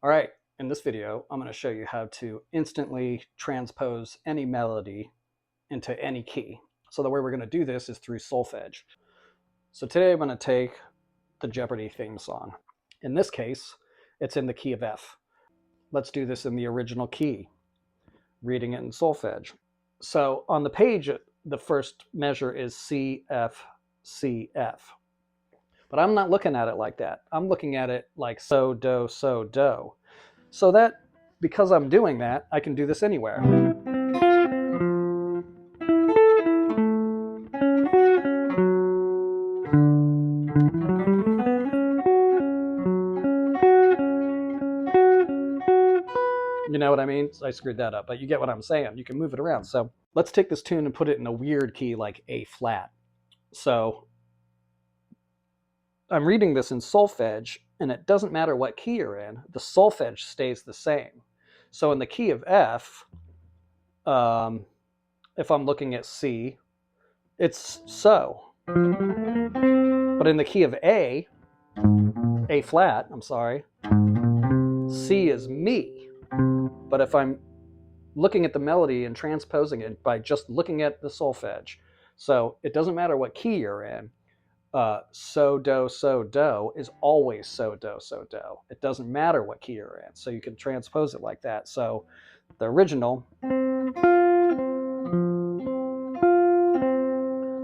All right, in this video, I'm going to show you how to instantly transpose any melody into any key. So the way we're going to do this is through solfege. So today I'm going to take the Jeopardy theme song. In this case, it's in the key of F. Let's do this in the original key, reading it in solfege. So on the page, the first measure is C, F, C, F. But I'm not looking at it like that. I'm looking at it like so, do, so, do. So that, because I'm doing that, I can do this anywhere. You know what I mean? I screwed that up, but you get what I'm saying. You can move it around. So let's take this tune and put it in a weird key like A flat. So I'm reading this in solfege, and it doesn't matter what key you're in, the solfege stays the same. So in the key of F, if I'm looking at C, it's so. But in the key of A flat, I'm sorry, C is me. But if I'm looking at the melody and transposing it by just looking at the solfege, so it doesn't matter what key you're in, so, do is always so, do. It doesn't matter what key you're in, so you can transpose it like that. So the original,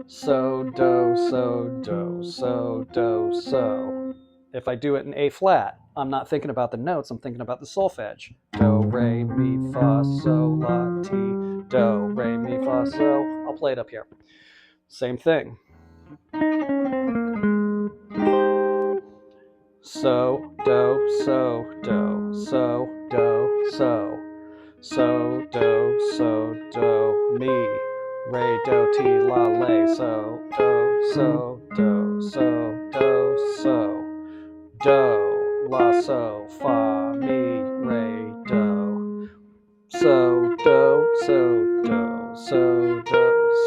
so, do, so, do, so, do, so. If I do it in A flat, I'm not thinking about the notes, I'm thinking about the solfege. Do, re, mi, fa, so, la, ti, do, re, mi, fa, so. I'll play it up here. Same thing. So, do, so, do, so, do, so. So, do, mi, re, do, ti, la, le, so, do, so, do, la, so, fa, mi, re, do. So, do, so,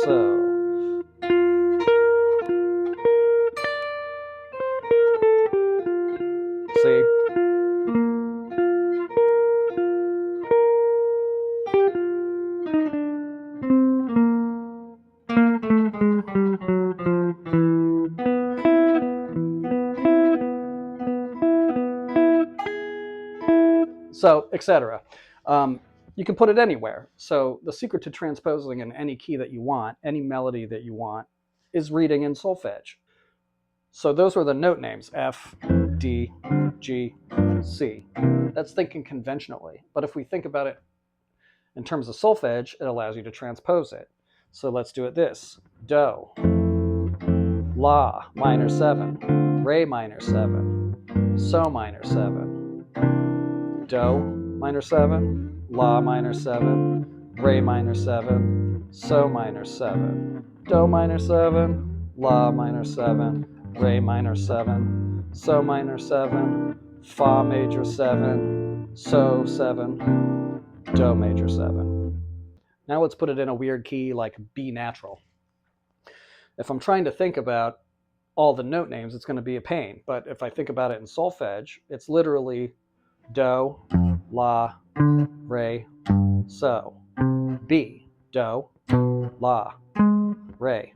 so. See? So, etc. You can put it anywhere. So the secret to transposing in any key that you want, any melody that you want, is reading in solfege. So those were the note names, F, D, G, C. That's thinking conventionally. But if we think about it in terms of solfege, it allows you to transpose it. So let's do it this. Do, La, minor 7, Re minor 7, So minor 7, Do minor 7, La minor 7, Re minor 7, So minor 7, Do minor 7, La minor 7, Re minor 7, So minor 7, Fa major 7, So 7, Do major 7. Now let's put it in a weird key like B natural. If I'm trying to think about all the note names, it's going to be a pain. But if I think about it in solfege, it's literally Do, La, Re, So. B, Do, La, Re,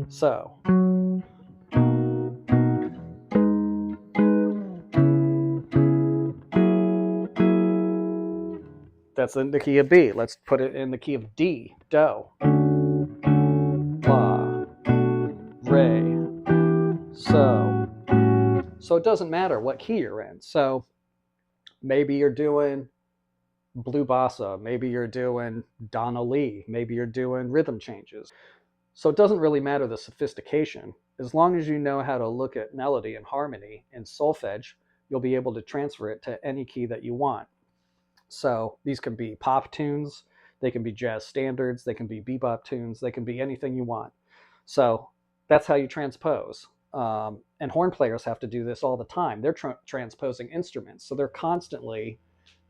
So. That's in the key of B. Let's put it in the key of D. Do, La, Re, So. So it doesn't matter what key you're in. So maybe you're doing blue bossa, maybe you're doing Donna Lee, maybe you're doing rhythm changes. So it doesn't really matter the sophistication. As long as you know how to look at melody and harmony in solfege, you'll be able to transfer it to any key that you want. So these can be pop tunes, they can be jazz standards, they can be bebop tunes, they can be anything you want. So that's how you transpose. And horn players have to do this all the time. They're transposing instruments, so they're constantly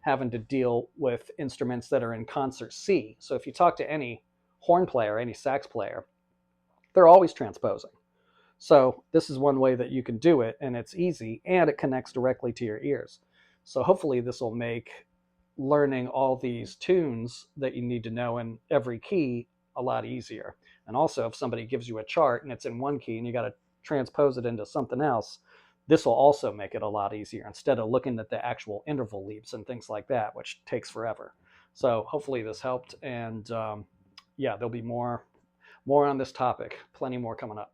having to deal with instruments that are in concert C. So if you talk to any horn player, any sax player, they're always transposing. So this is one way that you can do it, and it's easy, and it connects directly to your ears. So hopefully this will make learning all these tunes that you need to know in every key a lot easier. And also, if somebody gives you a chart and it's in one key and you got to transpose it into something else, this will also make it a lot easier instead of looking at the actual interval leaps and things like that, which takes forever. So hopefully this helped. And yeah, there'll be more on this topic, plenty more coming up.